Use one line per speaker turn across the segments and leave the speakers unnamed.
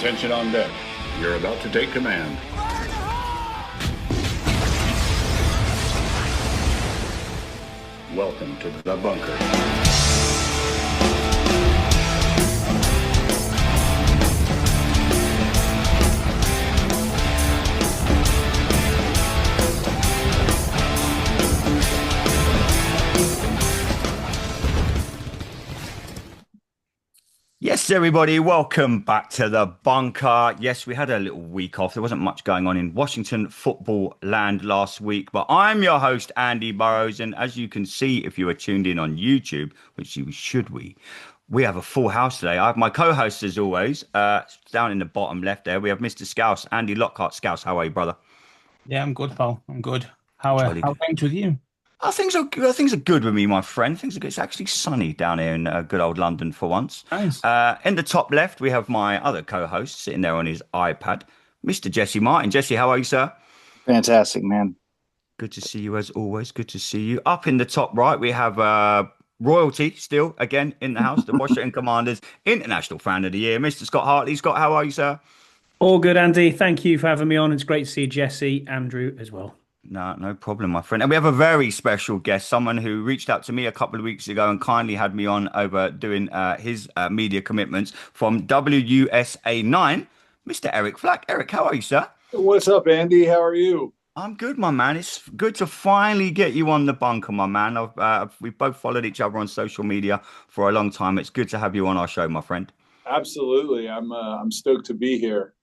Attention on deck. You're about to take command. Welcome to the bunker.
Yes, everybody, welcome back to the bunker. Yes, we had a little week off. There wasn't much going on in Washington football land last week, but I'm your host, Andy Burrows. And as you can see, if you are tuned in on YouTube, which you should, we have a full house today. I have my co-host, as always, down in the bottom left there. We have Mr. Scouse, Andy Lockhart. Scouse, how are you, brother?
Yeah, I'm good, pal. I'm good. How things with you?
Things are good. Things are good with me, my friend. Things are good. It's actually sunny down here in good old London for once.
Nice.
In the top left, we have my other co-host sitting there on his iPad, Mr. Jesse Martin. Jesse, how are you, sir?
Fantastic, man.
Good to see you as always. Good to see you. Up in the top right, we have royalty still again in the house, the Washington Commanders International Fan of the Year, Mr. Scott Hartley. Scott, how are you, sir?
All good, Andy. Thank you for having me on. It's great to see Jesse, Andrew as well.
No problem, my friend. And we have a very special guest, someone who reached out to me a couple of weeks ago and kindly had me on over doing his media commitments from WUSA 9, Mr. Eric Flack. Eric, how are you, sir?
What's up, Andy? How are you?
I'm good, my man. It's good to finally get you on the bunker, my man. We've both followed each other on social media for a long time. It's good to have you on our show, my friend.
Absolutely. I'm stoked to be here.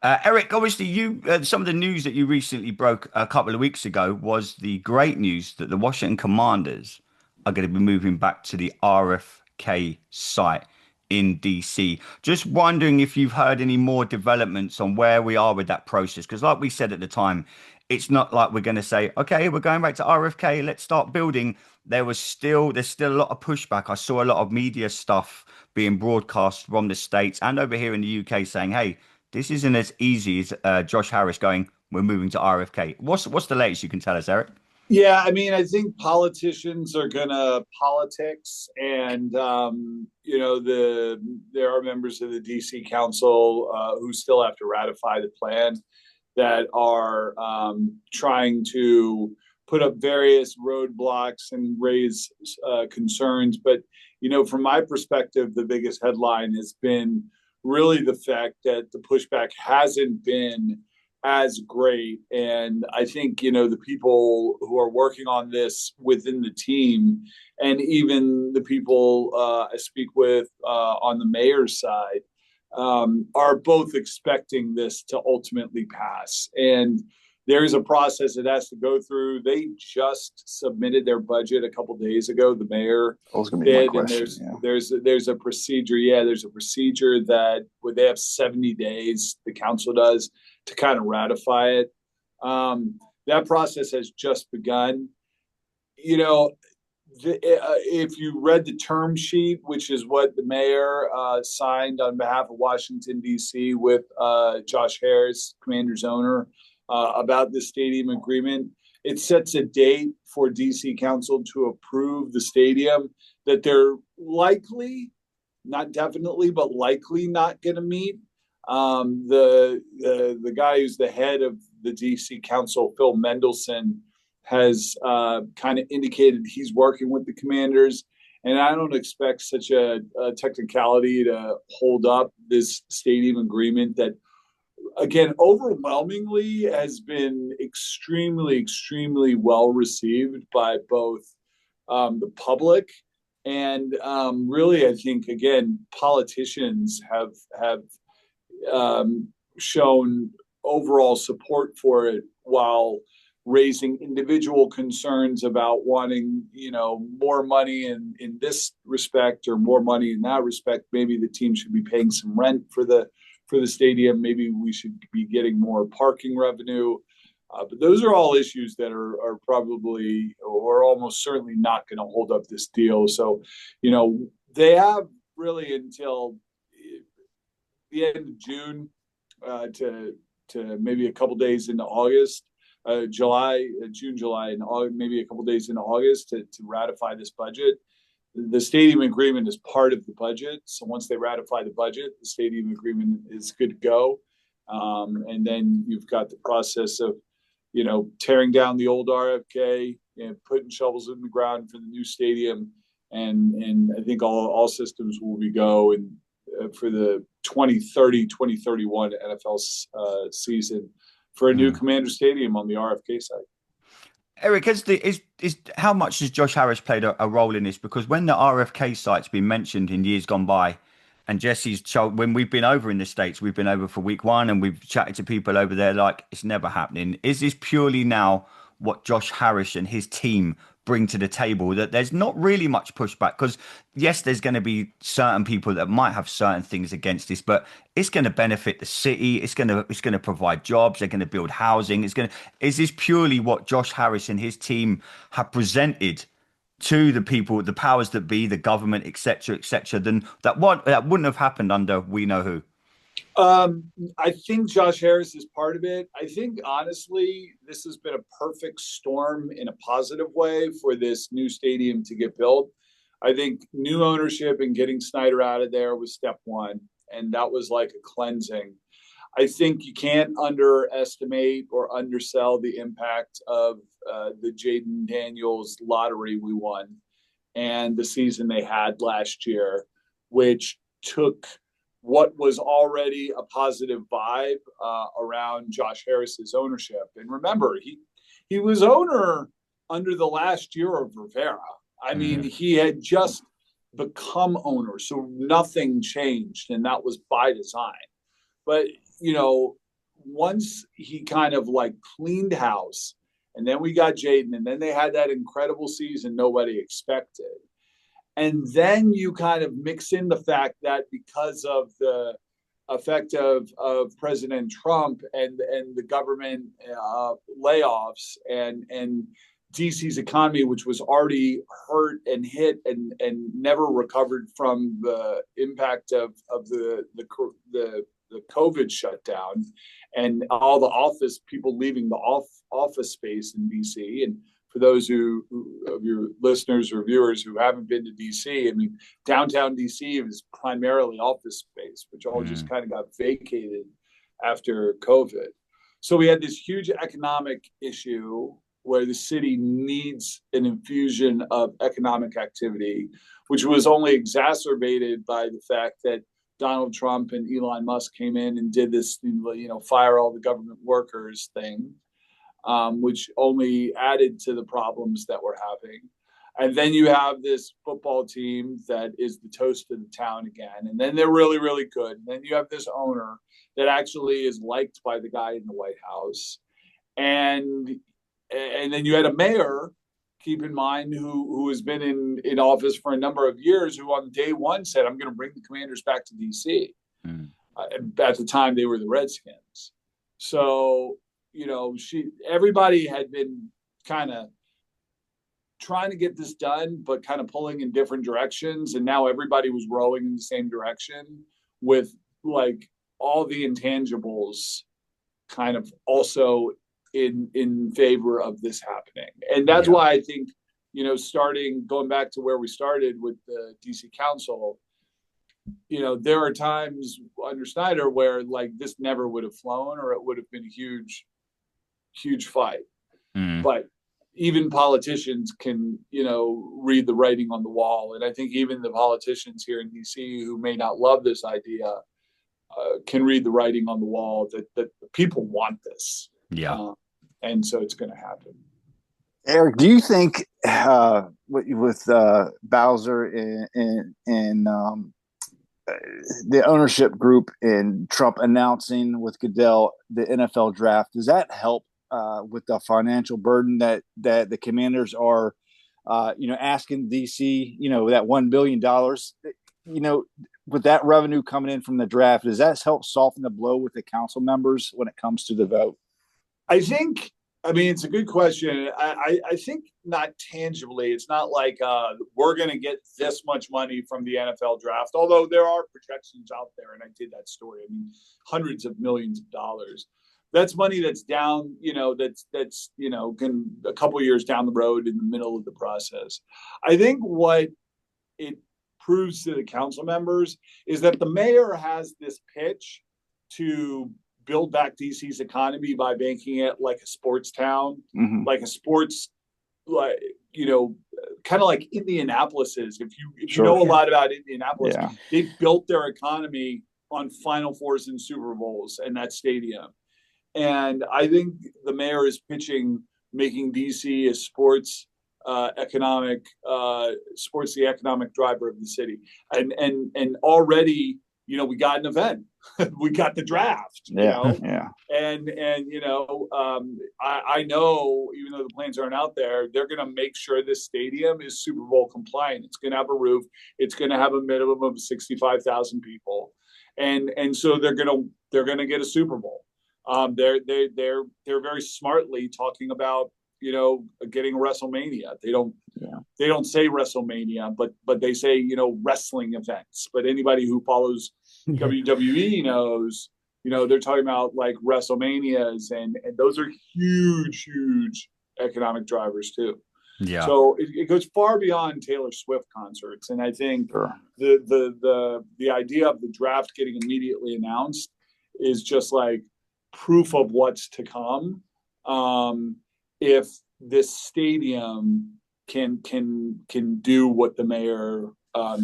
Eric, obviously, some of the news that you recently broke a couple of weeks ago was the great news that the Washington Commanders are going to be moving back to the RFK site in DC. Just wondering if you've heard any more developments on where we are with that process, because like we said at the time, it's not like we're going to say, okay, we're going back to RFK, let's start building. There's still a lot of pushback. I saw a lot of media stuff being broadcast from the States and over here in the UK saying, hey, this isn't as easy as Josh Harris going, we're moving to RFK. What's the latest you can tell us, Eric?
Yeah, I mean, I think politicians are going to politics, and there are members of the DC Council who still have to ratify the plan that are trying to put up various roadblocks and raise concerns. But, from my perspective, the biggest headline has been really the fact that the pushback hasn't been as great. And I think, the people who are working on this within the team and even the people I speak with on the mayor's side are both expecting this to ultimately pass. And there is a process it has to go through. They just submitted their budget a couple of days ago. The mayor did, and there's a procedure. Yeah, there's a procedure that they have 70 days. The council does to kind of ratify it. That process has just begun. If you read the term sheet, which is what the mayor signed on behalf of Washington D.C. with Josh Harris, Commanders owner. About the stadium agreement. It sets a date for DC Council to approve the stadium that they're likely, not definitely, but likely not going to meet. The guy who's the head of the DC Council, Phil Mendelson, has kind of indicated he's working with the Commanders. And I don't expect such a technicality to hold up this stadium agreement that, again, overwhelmingly has been extremely, extremely well received by both the public and really, I think, again, politicians have shown overall support for it while raising individual concerns about wanting, more money in this respect or more money in that respect. Maybe the team should be paying some rent for the stadium. Maybe we should be getting more parking revenue. But those are all issues that are probably or almost certainly not going to hold up this deal. So, they have really until the end of June to maybe a couple days into August, June, July, and August, maybe a couple days into August to ratify this budget. the stadium agreement is part of the budget. So once they ratify the budget, the stadium agreement is good to go. And then you've got the process of, tearing down the old RFK and putting shovels in the ground for the new stadium. And I think all systems will be go and for the 2030-2031 NFL season for a new Commander Stadium on the RFK site.
Eric, is how much has Josh Harris played a role in this? Because when the RFK site's been mentioned in years gone by, and Jesse's told, when we've been over in the States, we've been over for week one and we've chatted to people over there like it's never happening. Is this purely now what Josh Harris and his team bring to the table, that there's not really much pushback? Because yes, there's going to be certain people that might have certain things against this, but it's going to benefit the city. It's going to provide jobs. They're going to build housing. Is this purely what Josh Harris and his team have presented to the people, the powers that be, the government, etc., then that wouldn't have happened under we know who?
I think Josh Harris is part of it. I think, honestly, this has been a perfect storm in a positive way for this new stadium to get built. I think new ownership and getting Snyder out of there was step one, and that was like a cleansing. I think you can't underestimate or undersell the impact of the Jaden Daniels lottery we won and the season they had last year, which took what was already a positive vibe around Josh Harris's ownership. And remember, he was owner under the last year of Rivera. I mean, he had just become owner, so nothing changed, and that was by design. But, once he kind of like cleaned house, and then we got Jaden, and then they had that incredible season nobody expected. And then you kind of mix in the fact that because of the effect of President Trump and the government layoffs and DC's economy, which was already hurt and hit and never recovered from the impact of the COVID shutdown and all the office people leaving the office space in DC. And for those of your listeners or viewers who haven't been to DC, I mean, downtown DC is primarily office space, which all just kind of got vacated after COVID. So we had this huge economic issue where the city needs an infusion of economic activity, which was only exacerbated by the fact that Donald Trump and Elon Musk came in and did this, fire all the government workers thing. Which only added to the problems that we're having. And then you have this football team that is the toast of the town again. And then they're really, really good. And then you have this owner that actually is liked by the guy in the White House. And then you had a mayor, keep in mind, who has been in office for a number of years, who on day one said, I'm going to bring the Commanders back to D.C. At the time, they were the Redskins. So, everybody had been kind of trying to get this done, but kind of pulling in different directions. And now everybody was rowing in the same direction with like all the intangibles kind of also in favor of this happening. And that's why I think, going back to where we started with the DC Council, there are times under Snyder where like this never would have flown, or it would have been a huge fight. But even politicians can, read the writing on the wall. And I think even the politicians here in DC who may not love this idea can read the writing on the wall that the people want this. Yeah. And so it's going to happen.
Eric, do you think with Bowser and the ownership group and Trump announcing with Goodell the NFL draft, does that help with the financial burden that the Commanders are, asking DC, that $1 billion, with that revenue coming in from the draft, does that help soften the blow with the council members when it comes to the vote?
I mean, it's a good question. I think not tangibly. It's not like we're going to get this much money from the NFL draft, although there are projections out there, and I did that story. I mean, hundreds of millions of dollars. That's money that's down, that's a couple of years down the road in the middle of the process. I think what it proves to the council members is that the mayor has this pitch to build back DC's economy by making it like a sports town, like a sports, like, you know, kind of like Indianapolis is. If you know a lot about Indianapolis, they built their economy on Final Fours and Super Bowls and that stadium. And I think the mayor is pitching making DC a sports the economic driver of the city. And already, you know, we got an event. We got the draft. You know? And you know, I know, even though the plans aren't out there, they're going to make sure this stadium is Super Bowl compliant. It's going to have a roof. It's going to have a minimum of 65,000 people, and so they're going to get a Super Bowl. They're very smartly talking about, you know, getting WrestleMania. They don't say WrestleMania, but they say, you know, wrestling events. But anybody who follows WWE knows, you know, they're talking about like WrestleManias, and those are huge economic drivers too. Yeah. So it goes far beyond Taylor Swift concerts, and I think the idea of the draft getting immediately announced is just like proof of what's to come. If this stadium can do what the mayor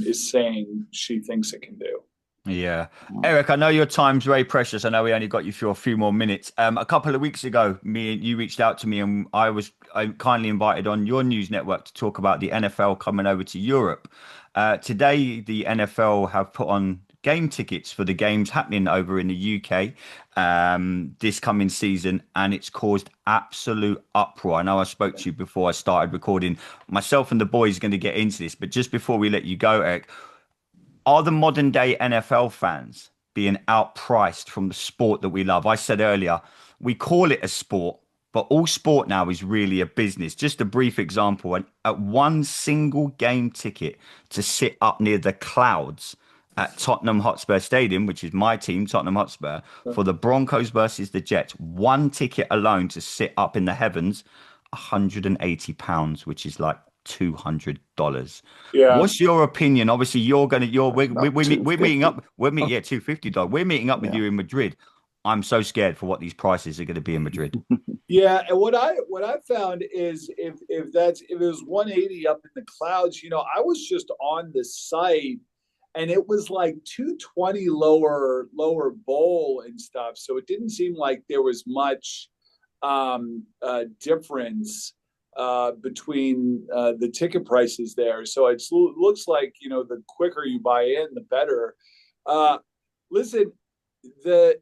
is saying she thinks it can do.
Yeah. Eric, I know your time's very precious. I know we only got you for a few more minutes. A couple of weeks ago, you reached out to me, and I kindly invited on your news network to talk about the NFL coming over to Europe. Today, the NFL have put on game tickets for the games happening over in the UK this coming season, and it's caused absolute uproar. I know I spoke to you before I started recording. Myself and the boys are going to get into this, but just before we let you go, Eric, are the modern day NFL fans being outpriced from the sport that we love? I said earlier, we call it a sport, but all sport now is really a business. Just a brief example, at one single game ticket to sit up near the clouds at Tottenham Hotspur Stadium, which is my team, Tottenham Hotspur, for the Broncos versus the Jets, one ticket alone to sit up in the heavens, £180, which is like $200. Yeah. What's your opinion? Obviously, we're meeting up. $250. We're meeting up with you in Madrid. I'm so scared for what these prices are going to be in Madrid.
Yeah, and what I found is if it was 180 up in the clouds, you know, I was just on the site, and it was like 220 lower bowl and stuff. So it didn't seem like there was much difference between the ticket prices there. So it looks like, you know, the quicker you buy in, the better. Listen, the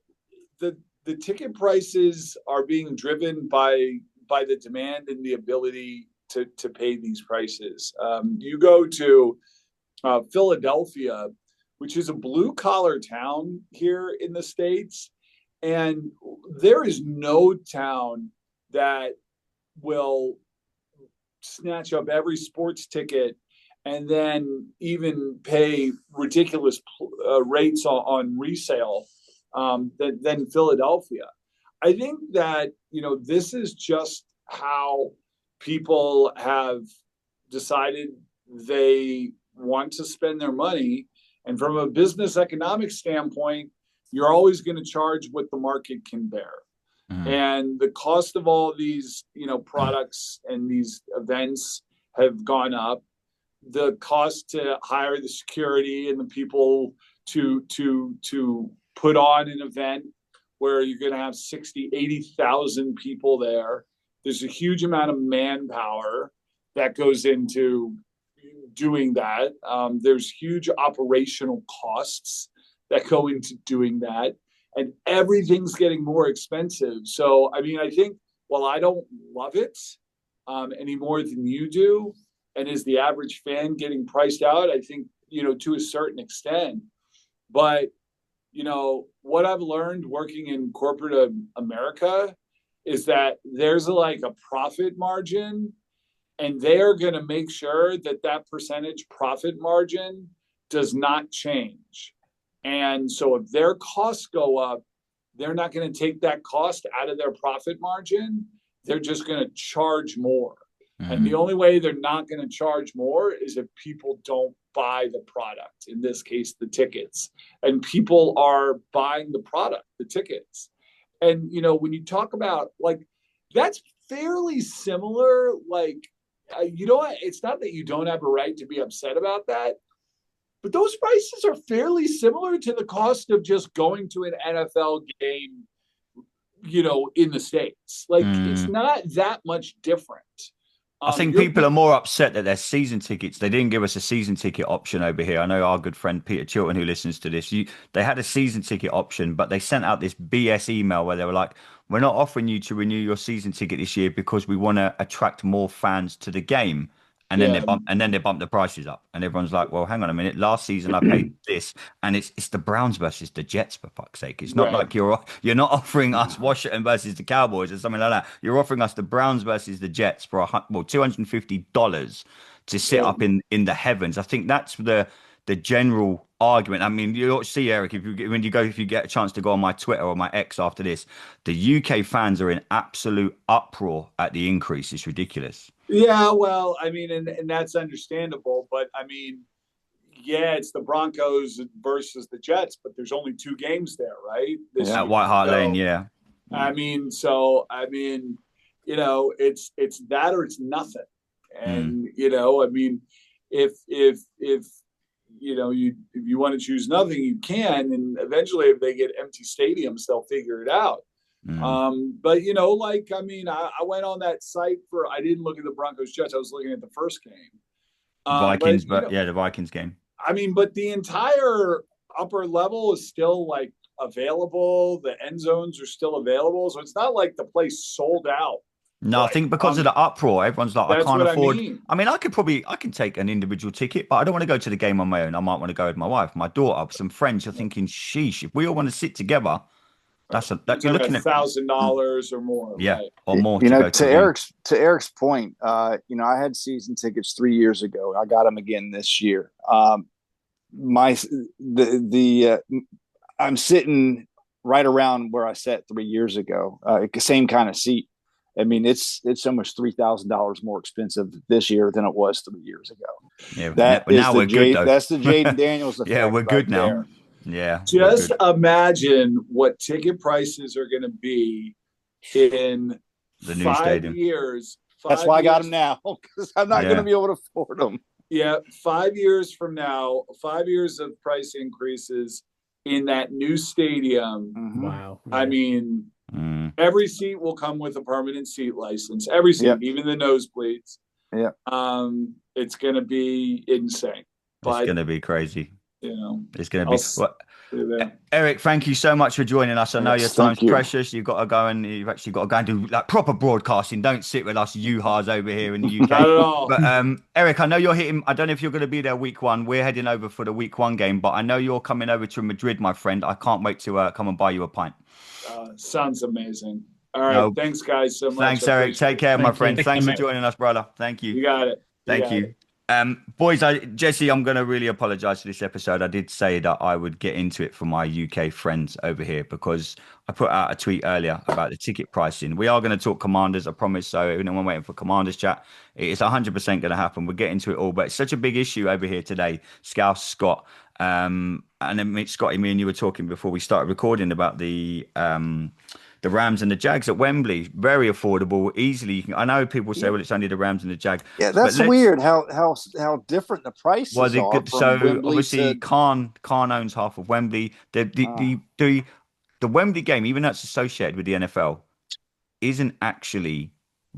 ticket prices are being driven by the demand and the ability to pay these prices. You go to Philadelphia, which is a blue collar town here in the States, and there is no town that will snatch up every sports ticket and then even pay ridiculous rates on resale than Philadelphia. I think that, you know, this is just how people have decided they want to spend their money. And from a business economic standpoint, you're always going to charge what the market can bear. Mm-hmm. And the cost of all these, you know, products and these events have gone up. The cost to hire the security and the people to put on an event where you're going to have 60, 80,000 people there. There's a huge amount of manpower that goes into doing that. There's huge operational costs that go into doing that. And everything's getting more expensive. So, I mean, I think, while I don't love it any more than you do, and is the average fan getting priced out? I think, you know, to a certain extent. But, you know, what I've learned working in corporate America is that there's a profit margin, and they're going to make sure that percentage profit margin does not change. And so if their costs go up, they're not going to take that cost out of their profit margin. They're just going to charge more. Mm-hmm. And the only way they're not going to charge more is if people don't buy the product, in this case, the tickets. And people are buying the product, the tickets. And, you know, when you talk about like, that's fairly similar. Like, you know, it's not that you don't have a right to be upset about that, but those prices are fairly similar to the cost of just going to an NFL game, you know, in the States. Like, it's not that much different.
I think people are more upset that their season tickets, they didn't give us a season ticket option over here. I know our good friend Peter Chilton, who listens to this, they had a season ticket option, but they sent out this BS email where they were like, we're not offering you to renew your season ticket this year because we want to attract more fans to the game. And then they bump the prices up, and everyone's like, "Well, hang on a minute. Last season I paid this, and it's the Browns versus the Jets, for fuck's sake. It's not like you're not offering us Washington versus the Cowboys or something like that. You're offering us the Browns versus the Jets for $250 to sit up in the heavens. I think that's the general argument. I mean, you'll see, Eric, if you get a chance to go on my Twitter or my X after this, the UK fans are in absolute uproar at the increase. It's ridiculous.
Yeah, well, I mean, and that's understandable, but I mean, yeah, it's the Broncos versus the Jets, but there's only 2 games there, right?
At White Hart Lane, yeah.
I mean, you know, it's that or it's nothing. And you know, I mean, if you know, if you want to choose nothing, you can, and eventually, if they get empty stadiums, they'll figure it out. But you know, like, I mean, I went on that site I didn't look at the Broncos Jets. I was looking at the first game.
Vikings, but you know, the Vikings game.
I mean, but the entire upper level is still like available. The end zones are still available. So it's not like the place sold out.
No, right. I think because of the uproar, everyone's like, I can't afford. I mean, I can take an individual ticket, but I don't want to go to the game on my own. I might want to go with my wife, my daughter, some friends. You're thinking, sheesh, if we all want to sit together, you're looking at
$1,000 or more.
Yeah,
right?
or more.
You know, to Eric's point, you know, I had season tickets 3 years ago. I got them again this year. I'm sitting right around where I sat 3 years ago. Same kind of seat. I mean, it's almost $3,000 more expensive this year than it was 3 years ago.
Yeah, but now we're good though.
That's the Jaden Daniels effect.
Yeah, we're good now.
There.
Yeah.
Just imagine what ticket prices are going to be in
the new
5
stadium.
years.
That's why I got them now, because I'm not going to be able to afford them.
Yeah, 5 years from now, 5 years of price increases in that new stadium.
Mm-hmm. Wow.
I mean, every seat will come with a permanent seat license. Every seat, even the nosebleeds.
Yeah.
It's going to be insane.
It's going to be crazy.
You know,
it's going to be. Eric, thank you so much for joining us. I know your time's precious. You've got to go and you've actually got to go and do like proper broadcasting. Don't sit with us U-Hars over here in the UK.
Not at all.
But Eric, I know you're hitting. I don't know if you're going to be there week 1. We're heading over for the week 1 game, but I know you're coming over to Madrid, my friend. I can't wait to come and buy you a pint.
Sounds amazing. All right, thanks guys so much.
Thanks, Eric. Take care, my friend. Thanks for joining us, brother. Thank you.
You got it.
Thank you. Boys, Jesse, I'm going to really apologize for this episode. I did say that I would get into it for my UK friends over here because I put out a tweet earlier about the ticket pricing. We are going to talk Commanders, I promise. So anyone waiting for Commanders chat, it's 100% going to happen. We'll get into it all, but it's such a big issue over here today. Scouse, Scott, and then Scotty, me and you were talking before we started recording about the Rams and the Jags at Wembley. Very affordable, easily. I know people say, well, it's only the Rams and the Jags.
Yeah, that's weird how different the prices are.
So
Wembley
obviously, Khan owns half of Wembley. The Wembley game, even though it's associated with the NFL, isn't actually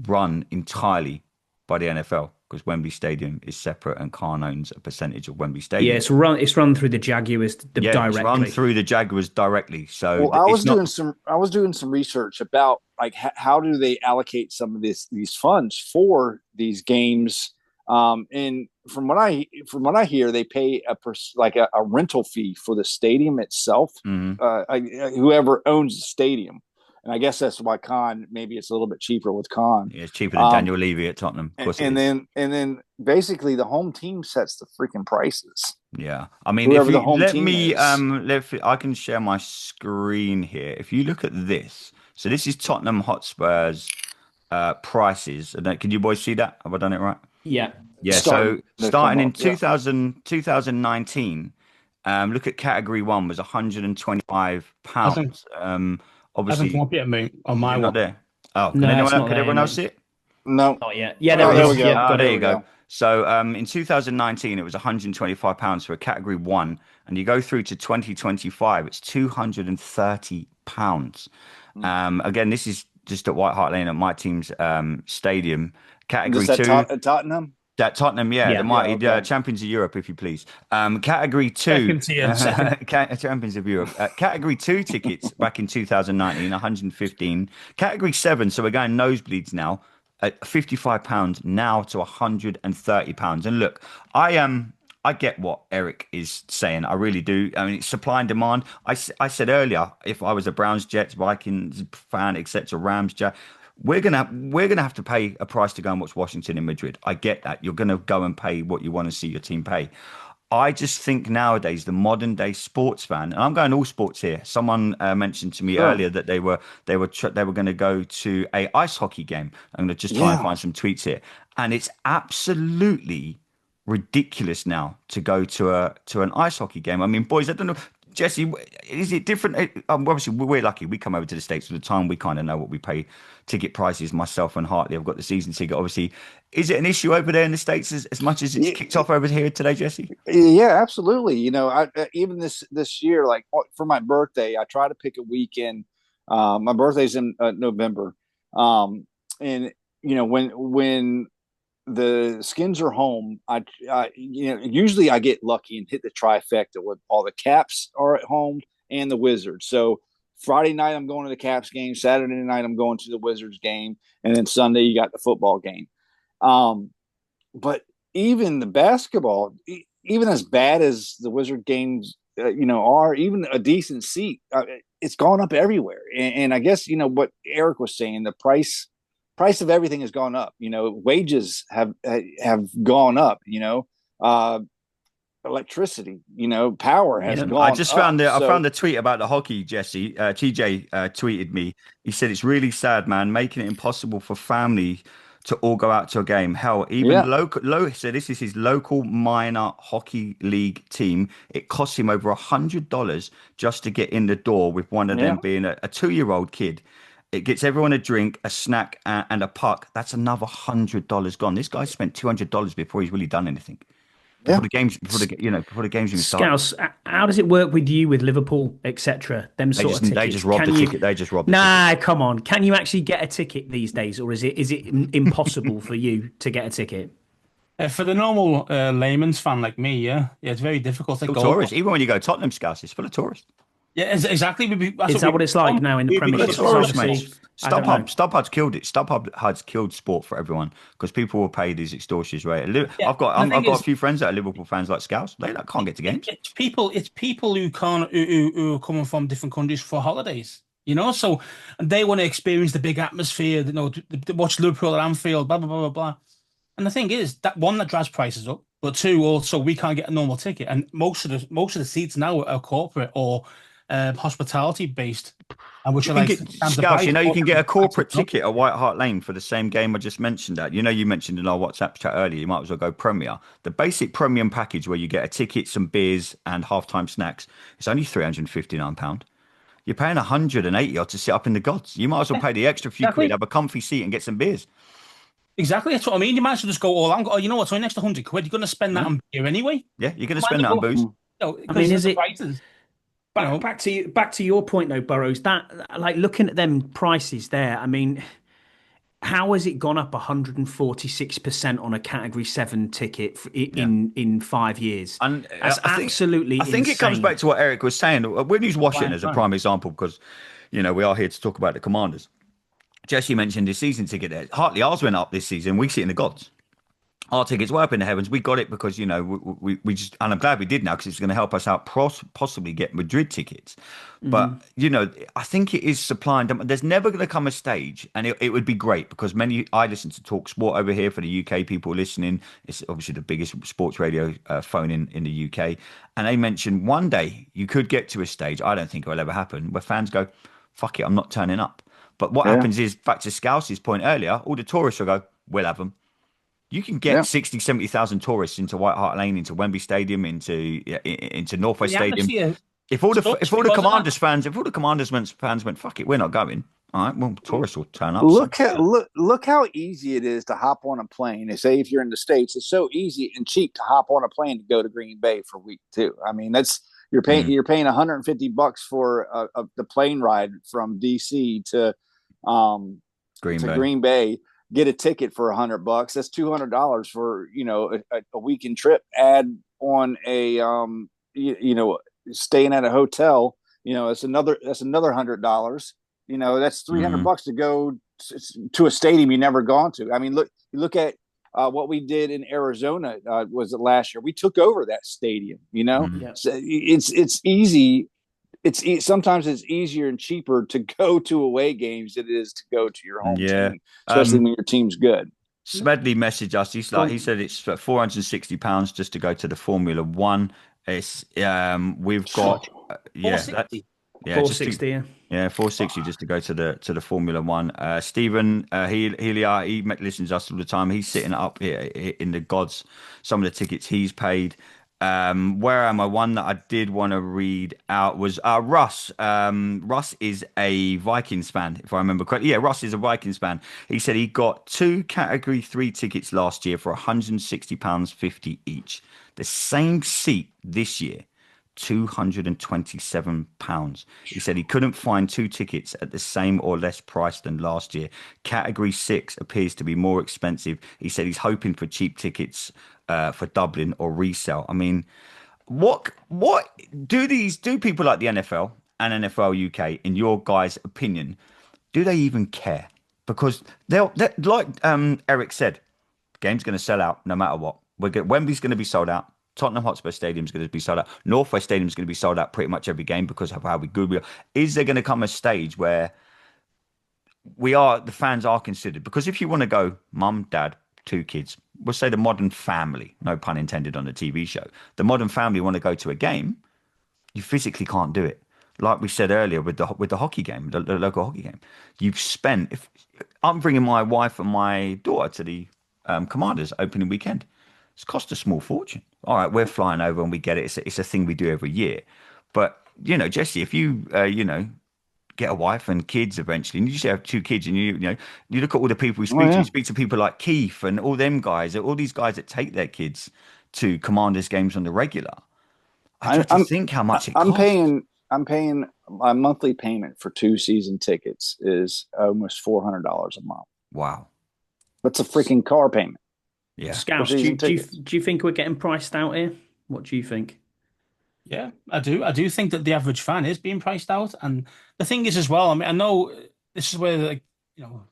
run entirely by the NFL because Wembley Stadium is separate and Khan owns a percentage of Wembley Stadium.
Yeah, it's run through the Jaguars directly.
It's run through the Jaguars directly. So
I was doing some research about like how do they allocate some of these funds for these games. And from what I hear, they pay a rental fee for the stadium itself. Whoever owns the stadium. And I guess that's why maybe it's a little bit cheaper with Khan.
Yeah, it's cheaper than Daniel Levy at Tottenham. Of course
and then basically the home team sets the freaking prices.
Yeah. I mean, I can share my screen here. If you look at this, so this is Tottenham Hotspur's prices. Can you boys see that? Have I done it right?
Yeah.
Yeah,
Starting
so
to
starting
come
in
up, yeah.
2019, look at category one was 125
Hasn't
pounds.
hasn't come
Obviously,
up yet, mate, on
is
my
it not
one.
there? Oh,
No, it's not
could
there,
everyone else
mate.
see it?
No.
Not yet. Yeah,
Oh,
there it
there
is.
we go.
Yeah, got
There
it.
you
we
go.
go.
So in 2019, it was 125 pounds for a category one, and you go through to 2025, it's 230 pounds. Again, this is just at White Hart Lane at my team's stadium. Category
Just at
two.
Tottenham.
That Tottenham, yeah, the
Yeah.
mighty
okay.
champions of Europe, if you please. Category two,
Second tier, second.
champions of Europe. Category two tickets back in 2019, 115. Category seven, so we're going nosebleeds now, at £55 now to £130. And look, I get what Eric is saying. I really do. I mean, it's supply and demand. I said earlier, if I was a Browns, Jets, Vikings fan, etc., Rams, we're gonna have to pay a price to go and watch Washington in Madrid. I get that. You're gonna go and pay what you want to see your team pay. I just think nowadays the modern day sports fan, and I'm going all sports here. Someone mentioned to me
Sure.
earlier that they were going to go to a ice hockey game. I'm going to just try and
Yeah.
find some tweets here, and it's absolutely ridiculous now to go to an ice hockey game. I mean, boys, I don't know. Jesse, is it different? Obviously, we're lucky. We come over to the States all the time. We kind of know what we pay ticket prices. Myself and Hartley, I've got the season ticket. Obviously, is it an issue over there in the States as much as it's kicked off over here today, Jesse?
Yeah, absolutely. I even this year, like for my birthday, I try to pick a weekend. My birthday's in November, and when the Skins are home, I usually I get lucky and hit the trifecta with all the Caps are at home and the Wizards. So Friday night I'm going to the Caps game, Saturday night I'm going to the Wizards game, and then Sunday you got the football game. But even the basketball, even as bad as the Wizard games, are, even a decent seat, it's gone up everywhere. And I guess what Eric was saying, the price of everything has gone up. Wages have gone up. Electricity, power has gone.
I just found
up.
I found a tweet about the hockey, Jesse. TJ tweeted me. He said it's really sad, man, making it impossible for family to all go out to a game. Hell, even local. So this is his local minor hockey league team. It costs him over $100 just to get in the door. With one of them being a 2-year-old kid. It gets everyone a drink, a snack, and a puck. That's another $100 gone. This guy spent $200 before he's really done anything. Before the games even started.
Scouse, how does it work with you with Liverpool, etc.? Them sort of tickets.
They just robbed the ticket. They just robbed.
Nah, come on. Can you actually get a ticket these days, or is it impossible for you to get a ticket?
For the normal layman's fan like me, yeah, it's very difficult to go.
Tourists, even when you go Tottenham, Scouse, it's full of tourists.
Yeah, exactly.
Is that what it's like now in the Premiership?
StubHub's killed it. StubHub has killed sport for everyone because people will pay these extortionate rates. I've got a few friends that are Liverpool fans like Scouse. They can't get to games.
It's people who can't who are coming from different countries for holidays. So they want to experience the big atmosphere. To watch Liverpool at Anfield. Blah blah blah blah blah. And the thing is that one, that drives prices up, but two, also we can't get a normal ticket, and most of the seats now are corporate or hospitality based, and which are like
Scouse, you can get a corporate ticket at White Hart Lane for the same game I just mentioned. That you mentioned in our WhatsApp chat earlier. You might as well go Premier. The basic premium package where you get a ticket, some beers, and halftime snacks. It's only £359. You're paying 180 odd to sit up in the gods. You might as well pay the extra few quid, have a comfy seat, and get some beers.
Exactly, that's what I mean. You might as well just go all out. Oh, you know what? So an extra £100, you're going to spend that on beer anyway.
Yeah, you're going to spend that on booze.
I mean, is it? Back to your point though, Burrows. That, like, looking at them prices there. I mean, how has it gone up 146% on a Category 7 ticket in 5 years? And that's absolutely.
I think it comes back to what Eric was saying. We'll use Washington as a prime example because we are here to talk about the Commanders. Jesse mentioned his season ticket there. Hartley, ours went up this season. We sit in the gods. Our tickets were up in the heavens. We got it because, we just, and I'm glad we did now because it's going to help us out possibly get Madrid tickets. But, I think it is supply and demand. There's never going to come a stage, and it would be great because I listen to Talk Sport over here for the UK people listening. It's obviously the biggest sports radio phone in the UK. And they mentioned one day you could get to a stage, I don't think it will ever happen, where fans go, fuck it, I'm not turning up. But what happens is, back to Scouse's point earlier, all the tourists will go, we'll have them. You can get
Yeah.
60, 70,000 tourists into White Hart Lane, into Wembley Stadium, into Northwest
The
Stadium.
atmosphere
If all the
sucks
if all the
because of
Commanders fans, if all the Commanders fans went, fuck it, we're not going. All right, well, tourists will turn up.
Look how easy it is to hop on a plane. They say if you're in the States, it's so easy and cheap to hop on a plane to go to Green Bay for week 2. I mean, you're paying $150 for the plane ride from DC to Green Bay. Get a ticket for $100. That's $200 for a weekend trip. Add on a staying at a hotel. It's another $100. That's $300 to go to a stadium you never gone to. I mean, look at what we did in Arizona. Was it last year? We took over that stadium. So it's easy. Sometimes it's easier and cheaper to go to away games than it is to go to your home team, especially when your team's good.
Smedley messaged us. He said it's £460 just to go to the Formula One. It's we've got
460.
460.
Yeah, 460 just to go to the Formula One. Stephen Healy, he listens to us all the time. He's sitting up here in the gods. Some of the tickets he's paid. Where am I? One that I did want to read out was Russ. Russ is a Vikings fan, if I remember correctly. Yeah, Russ is a Vikings fan. He said he got 2 Category 3 tickets last year for £160.50 each. The same seat this year, £227. He said he couldn't find 2 tickets at the same or less price than last year. Category 6 appears to be more expensive. He said he's hoping for cheap tickets for Dublin or resale. I mean, what do people like the NFL and NFL UK, in your guys' opinion, do they even care? Because they're like Eric said, the game's going to sell out no matter what. Wembley's going to be sold out. Tottenham Hotspur Stadium is going to be sold out. Northwest Stadium is going to be sold out pretty much every game because of how good we are. Is there going to come a stage where the fans are considered? Because if you want to go, mum, dad, 2 kids, we'll say the Modern Family, no pun intended on the TV show, the Modern Family want to go to a game, you physically can't do it. Like we said earlier with the hockey game, the local hockey game, you've spent. If I'm bringing my wife and my daughter to the Commanders opening weekend, it's cost a small fortune. All right, we're flying over and we get it. It's a thing we do every year. But, Jesse, if you, get a wife and kids eventually, and you just have 2 kids, and you look at all the people we speak to, you speak to people like Keith and all them guys, all these guys that take their kids to Commanders games on the regular. I just think how much it costs.
I'm paying my monthly payment for 2 season tickets is almost $400 a month.
Wow.
That's a freaking car payment.
Yeah. Scouts, do you think we're getting priced out here? What do you think?
Yeah, I do. I do think that the average fan is being priced out. And the thing is as well, I mean, I know this is where, the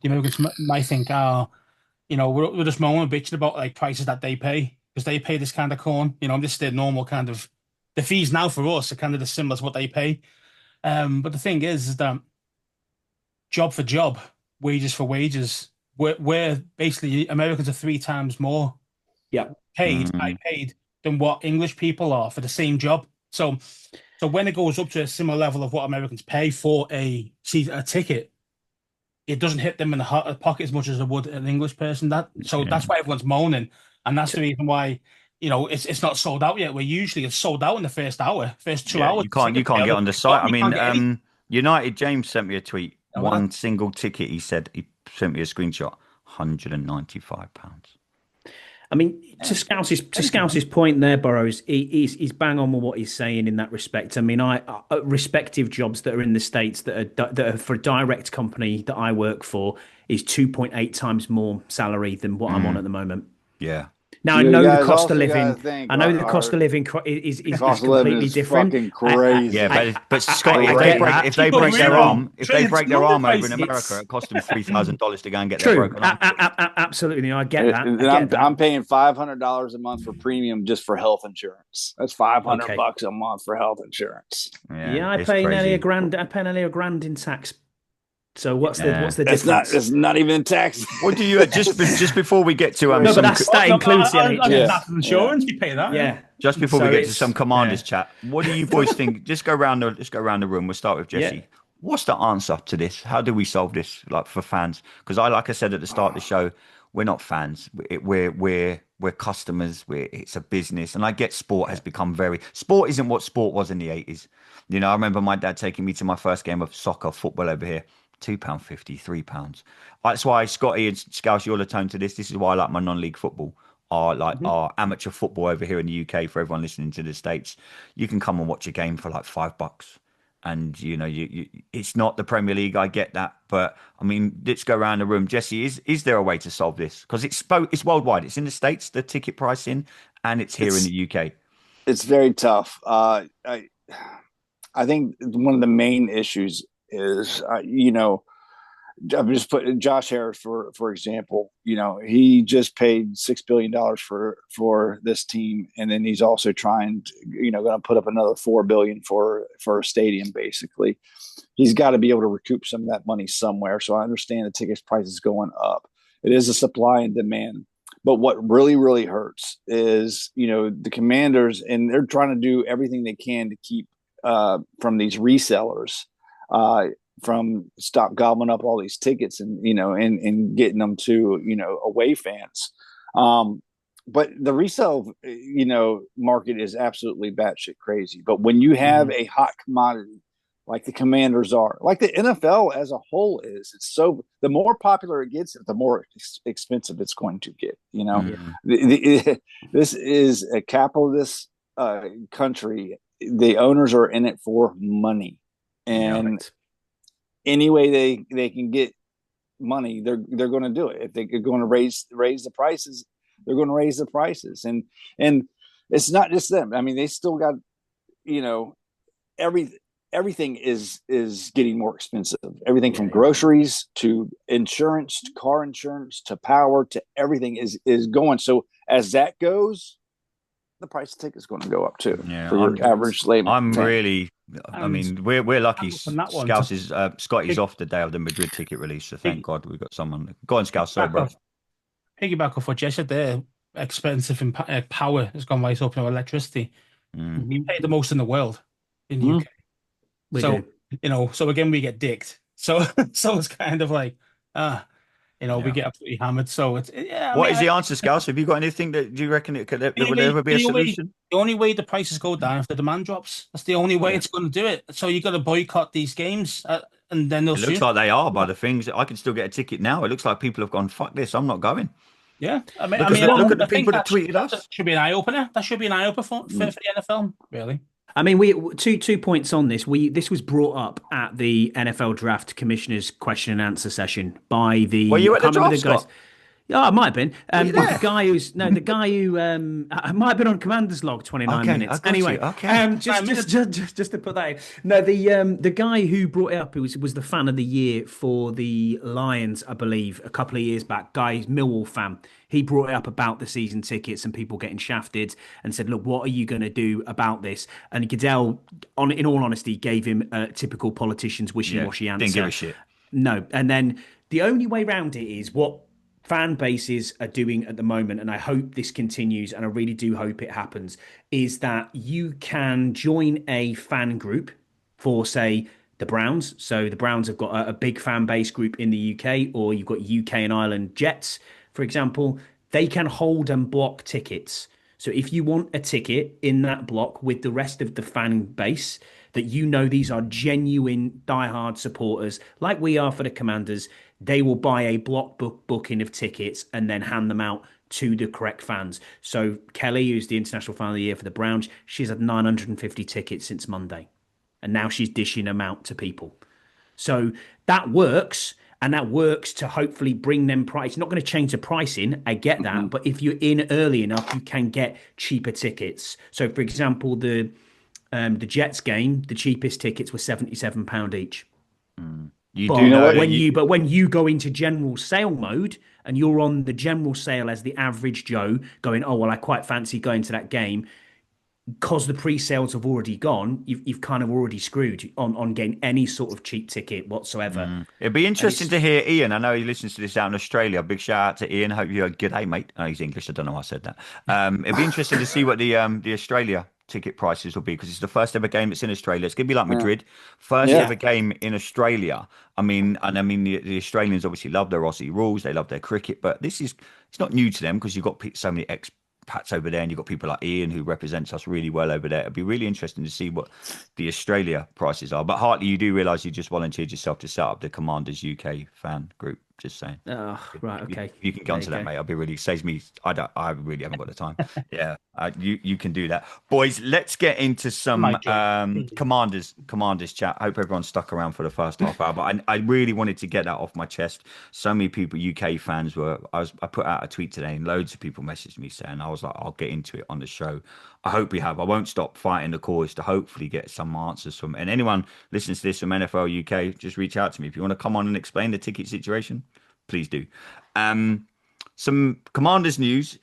Americans might think, we're just moaning and bitching about prices that they pay because they pay this kind of corn. This is their normal kind of, the fees now for us are kind of the similar to what they pay. But the thing is that job for job, wages for wages, we're basically, Americans are 3 times more paid than what English people are for the same job. So when it goes up to a similar level of what Americans pay for a ticket, it doesn't hit them in the pocket as much as it would an English person. That's why everyone's moaning, and that's the reason why it's not sold out yet. Where usually it's sold out in the first 2 hours.
You can't get on the site. I mean, United James sent me a tweet. One single ticket, he said, he sent me a screenshot, £195.
I mean, to Scous's point there, Burrows, he's bang on with what he's saying in that respect. I mean, respective jobs that are in the States that are for a direct company that I work for is 2.8 times more salary than what I'm on at the moment.
Yeah.
Now I know the cost of living. I know the cost of living is completely different.
Fucking crazy.
But Scotty, if they break their arm over in America, it costs them $3,000 to go and get their broken arm.
Absolutely, I get that.
I'm paying $500 a month for premium just for health insurance. That's $500 a month for health insurance.
Yeah, I pay nearly a grand in tax. So what's the difference?
It's not even tax.
What do you just before we get to
but that includes the
insurance. You pay that.
Yeah.
Just before we get to some Commanders chat, what do you boys think? Just go around the room. We'll start with Jesse. Yeah. What's the answer to this? How do we solve this, for fans? Because like I said at the start of the show, we're not fans. We're customers. It's a business, and I get sport has become sport isn't what sport was in the 80s. You know, I remember my dad taking me to my first game of soccer, football over here. £2.50, £3. That's why Scotty and Scouse, you're the tone to this. This is why I like my non-league football. Our amateur football over here in the UK. For everyone listening to the States, you can come and watch a game for like $5, and you know, it's not the Premier League. I get that, but I mean, let's go around the room. Jesse, is there a way to solve this? Because it's worldwide. It's in the States, the ticket pricing, and it's here in the UK.
It's very tough. I think one of the main issues is, I'm just putting Josh Harris for example. You know, he just paid $6 billion for this team, and then he's also trying to, going to put up another $4 billion for a stadium. Basically, he's got to be able to recoup some of that money somewhere. So I understand the tickets prices going up. It is a supply and demand. But what really, really hurts is, the Commanders, and they're trying to do everything they can to keep from these resellers from stop gobbling up all these tickets and getting them to away fans. But the resale market is absolutely batshit crazy. But when you have a hot commodity like the Commanders are, like the NFL as a whole is, the more popular it gets, the more expensive it's going to get. This is a capitalist country. The owners are in it for money, and any way they can get money, they're going to do it. If they're going to raise the prices, they're going to raise the prices, and it's not just them. I mean, they still got everything is getting more expensive. Everything from groceries to insurance, to car insurance, to power, to everything is going. So as that goes, the price of tickets is going to go up too.
Yeah,
for your average layman.
I mean, we're lucky. Scotty's off the day of the Madrid ticket release, so thank God we've got someone. Go on, Scouse. Sorry, bro.
Piggyback off what Jess said there. Expensive and power has gone right up. Electricity. We pay the most in the world in the UK. So again, we get dicked. So it's kind of like, we get absolutely hammered. So it's What
is the answer, Scouse? Have you got anything that do you reckon there would ever be a solution?
The only way the prices go down if the demand drops. That's the only way it's going to do it. So you got to boycott these games, and then they'll. It
looks like they are by the things. I can still get a ticket now. It looks like people have gone, fuck this, I'm not going.
Yeah,
look at the people that tweeted us.
That should be an eye opener. That should be an eye opener for the NFL. Really.
I mean, we two points on this. This was brought up at the NFL Draft Commissioners question and answer session by the.
Were you at the draft, Scott?
Yeah, I might have been. The guy who I might have been on Commander's Log 29 minutes. Anyway, just to put that in. No, the guy who brought it up, who was the fan of the year for the Lions, I believe, a couple of years back. Guy, Millwall fan. He brought it up about the season tickets and people getting shafted, and said, "Look, what are you going to do about this?" And Goodell, in all honesty, gave him a typical politician's wishy-washy answer.
Didn't give a shit.
No, and then the only way around it is what fan bases are doing at the moment, and I hope this continues, and I really do hope it happens, is that you can join a fan group for, say, the Browns. So the Browns have got a big fan base group in the UK, or you've got UK and Ireland Jets, for example. They can hold and block tickets. So if you want a ticket in that block with the rest of the fan base, that these are genuine diehard supporters, like we are for the Commanders, they will buy a block booking of tickets and then hand them out to the correct fans. So Kelly, who's the International Fan of the Year for the Browns, she's had 950 tickets since Monday. And now she's dishing them out to people. So that works. And that works to hopefully bring them price. It's not going to change the pricing. I get that. But if you're in early enough, you can get cheaper tickets. So, for example, the Jets game, the cheapest tickets were £77 each. But when you go into general sale mode and you're on the general sale as the average Joe going, oh, well, I quite fancy going to that game, because the pre-sales have already gone, you've kind of already screwed on getting any sort of cheap ticket whatsoever.
It'd be interesting to hear Ian. I know he listens to this out in Australia. Big shout out to Ian. Hope you're good. Hey, mate. Oh, he's English. I don't know why I said that. It'd be interesting to see what the Australia ticket prices will be, because it's the first ever game that's in Australia. It's going to be like
Yeah.
Madrid, first
Yeah.
ever game in Australia. I mean, the Australians obviously love their Aussie rules, they love their cricket, but it's not new to them because you've got so many expats over there, and you've got people like Ian who represents us really well over there. It'd be really interesting to see what the Australia prices are. But Hartley, you do realise you just volunteered yourself to set up the Commanders UK fan group. Just saying.
Oh, right, okay.
You can go on to that, mate. I'll be really, saves me. I really haven't got the time. Yeah, you can do that, boys. Let's get into some commanders chat. I hope everyone stuck around for the first half hour, but I really wanted to get that off my chest. So many people, UK fans, I put out a tweet today, and loads of people messaged me saying, I was like, I'll get into it on the show. I hope we have. I won't stop fighting the cause to hopefully get some answers from. And anyone listens to this from NFL UK, just reach out to me if you want to come on and explain the ticket situation. Please do. Some Commanders news.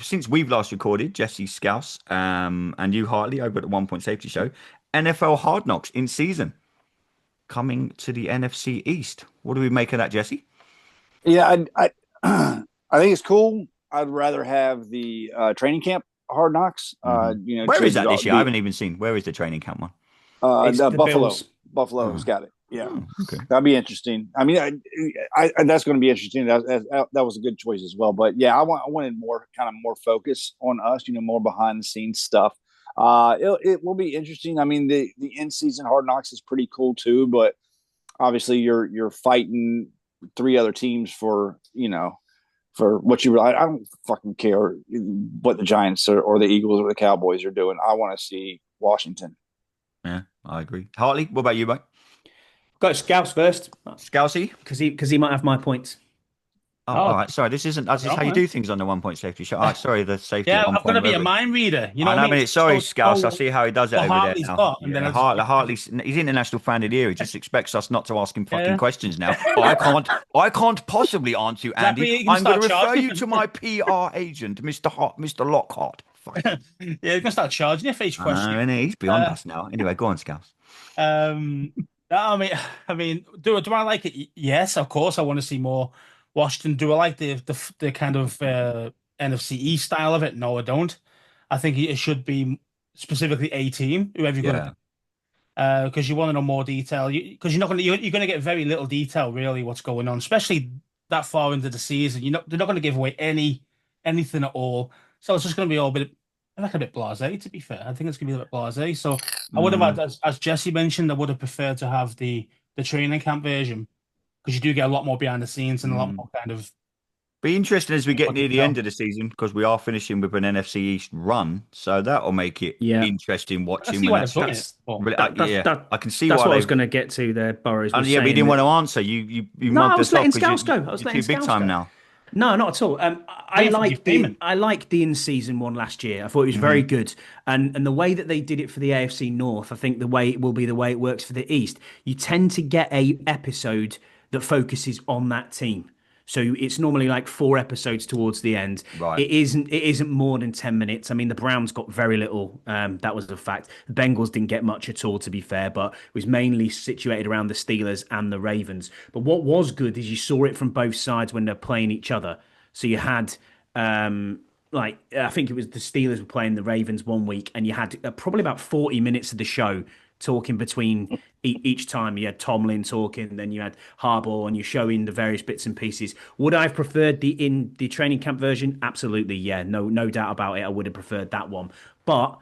Since we've last recorded, Jesse Scouse and you, Hartley, over at the 1 Point Safety Show, NFL Hard Knocks in season coming to the NFC East. What do we make of that, Jesse?
Yeah, I think it's cool. I'd rather have the training camp Hard Knocks.
Where is that this year? I haven't even seen. Where is the training camp one?
Buffalo. Buffalo's got it. Yeah, okay. That'd be interesting. I mean, I that's going to be interesting. That was a good choice as well. But yeah, I wanted more focus on us. More behind the scenes stuff. It will be interesting. I mean, the in season Hard Knocks is pretty cool too. But obviously, you're fighting 3 other teams for what you. I don't fucking care what the Giants or the Eagles or the Cowboys are doing. I want to see Washington.
Yeah, I agree. Hartley, what about you, mate?
Got Scouse first.
Scousey?
Because he might have my points.
Oh, all right. Sorry, this isn't how you do things on the 1 Point Safety Show. Sorry, the safety.
Yeah, I'm going to be a mind reader. You know what I mean?
Sorry, Scouse. I see how he does it over there now.
Yeah,
Hartley's he's international fan of the year. He just expects us not to ask him fucking questions now. I can't possibly answer you, Andy. I'm going to refer you to my PR agent, Mr. Lockhart.
Yeah, he's going to start charging you for each question.
He's beyond us now. Anyway, go on, Scouse.
I mean, do I like it? Yes, of course. I want to see more Washington. Do I like the kind of NFC East style of it? No, I don't. I think it should be specifically a team, whoever you're going to, because you want to know more detail. Because you're going to get very little detail, really, what's going on, especially that far into the season. They're not going to give away anything at all. So it's just going to be all a bit blasé, to be fair. I think it's going to be a bit blasé. So I would have, as Jesse mentioned, I would have preferred to have the training camp version, because you do get a lot more behind the scenes and a lot more kind of.
Be interesting as we get near the end of the season, because we are finishing with an NFC East run, so that will make it interesting watching.
I can see that's what I was going to get to there, Burrows.
But you didn't want to answer. You mugged us off because you're too big time now.
No, not at all. I liked the in-season one last year. I thought it was very good. And the way that they did it for the AFC North, I think the way it will be the way it works for the East. You tend to get a episode that focuses on that team. So it's normally like 4 episodes towards the end.
Right.
It isn't more than 10 minutes. I mean, the Browns got very little. That was the fact. The Bengals didn't get much at all, to be fair, but it was mainly situated around the Steelers and the Ravens. But what was good is you saw it from both sides when they're playing each other. So you had, I think it was the Steelers were playing the Ravens one week, and you had probably about 40 minutes of the show talking between each time. You had Tomlin talking, then you had Harbaugh, and you're showing the various bits and pieces. Would I have preferred the training camp version? Absolutely, yeah, no doubt about it. I would have preferred that one. But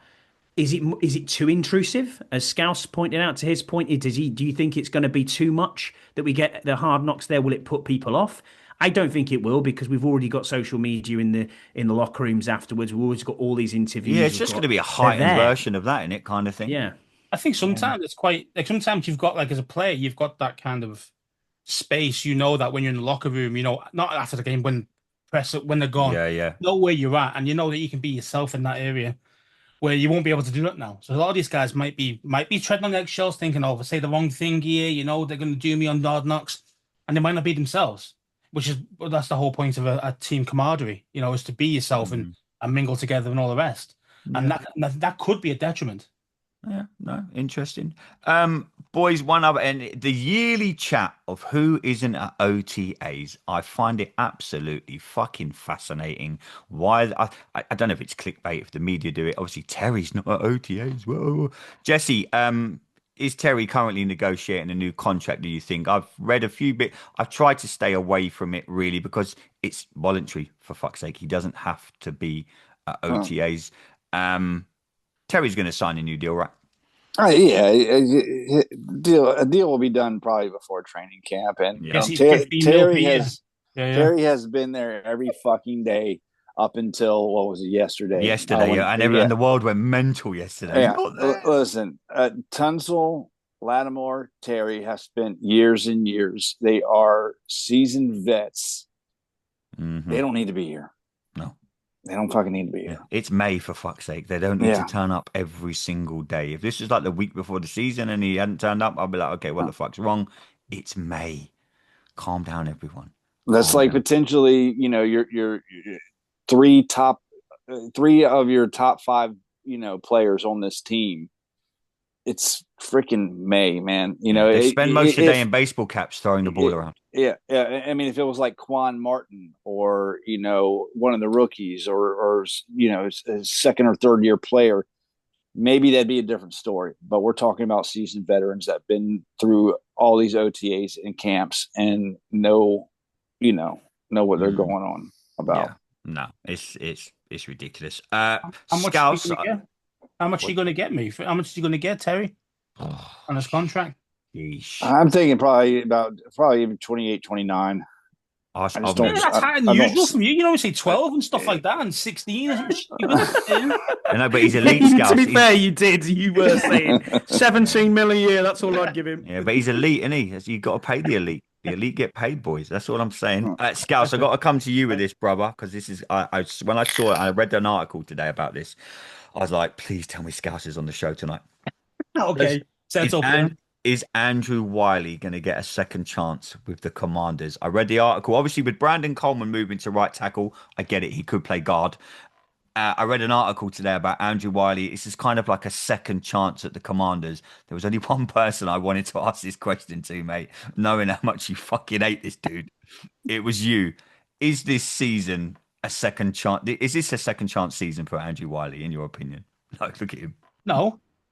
is it too intrusive? As Scouse pointed out, to his point, do you think it's going to be too much that we get the Hard Knocks there? Will it put people off? I don't think it will, because we've already got social media in the locker rooms afterwards. We've always got all these interviews.
Yeah, it's just going to be a heightened version of that, in it, kind of thing.
Yeah.
I think sometimes it's quite like, sometimes you've got, like, as a player, you've got that kind of space. That when you're in the locker room, not after the game, when they're gone, know where you're at, and you know that you can be yourself in that area where you won't be able to do that now. So a lot of these guys might be treading on eggshells, thinking, if I say the wrong thing here, they're going to do me on Hard Knocks, and they might not be themselves. That's the whole point of a team camaraderie, is to be yourself and mingle together and all the rest. And that could be a detriment.
Yeah, no, interesting. Boys, one other, and the yearly chat of who isn't at OTAs, I find it absolutely fucking fascinating. Why? I don't know if it's clickbait, if the media do it. Obviously, Terry's not at OTAs. Whoa. Jesse, is Terry currently negotiating a new contract, do you think? I've read a few bit. I've tried to stay away from it really because it's voluntary, for fuck's sake. He doesn't have to be at OTAs. Terry's going to sign a new deal, right?
Yeah, a deal will be done probably before training camp, and Terry has been there every fucking day up until what was it yesterday?
And the world went mental yesterday.
Yeah, listen, Tunsil, Lattimore, Terry have spent years and years. They are seasoned vets.
Mm-hmm.
They don't need to be here.
No.
They don't fucking need to be here.
Yeah. It's May, for fuck's sake. They don't need to turn up every single day. If this was like the week before the season and he hadn't turned up, I'd be like, okay, what the fuck's wrong? It's May. Calm down, everyone.
That's potentially, your three of your top five, players on this team. It's freaking May, man.
They spend most of the day in baseball caps throwing the ball around.
Yeah. I mean, if it was like Quan Martin or, one of the rookies or a second or third year player, maybe that'd be a different story. But we're talking about seasoned veterans that have been through all these OTAs and camps and know what they're going on about.
Yeah. No, it's ridiculous.
How much are you going to get me? How much are you going to get, Terry, on his contract?
Yeesh.
I'm thinking probably even 28, 29.
That's
higher than usual from you. You know, say 12 and stuff like that, and 16.
I know, but he's elite scout.
To be fair, you did. You were saying 17 million a year. That's all I'd give him.
Yeah, but he's elite, isn't he? You've got to pay the elite. The elite get paid, boys. That's all I'm saying. Scouts, I got to come to you with this, brother, because this is. When I saw it, I read an article today about this. I was like, please tell me Scouts is on the show tonight.
Okay,
is Andrew Wiley going to get a second chance with the Commanders? I read the article. Obviously, with Brandon Coleman moving to right tackle, I get it. He could play guard. I read an article today about Andrew Wiley. This is kind of like a second chance at the Commanders. There was only one person I wanted to ask this question to, mate, knowing how much you fucking hate this dude. It was you. Is this season a second chance? Is this a second chance season for Andrew Wiley, in your opinion? Like, look at him.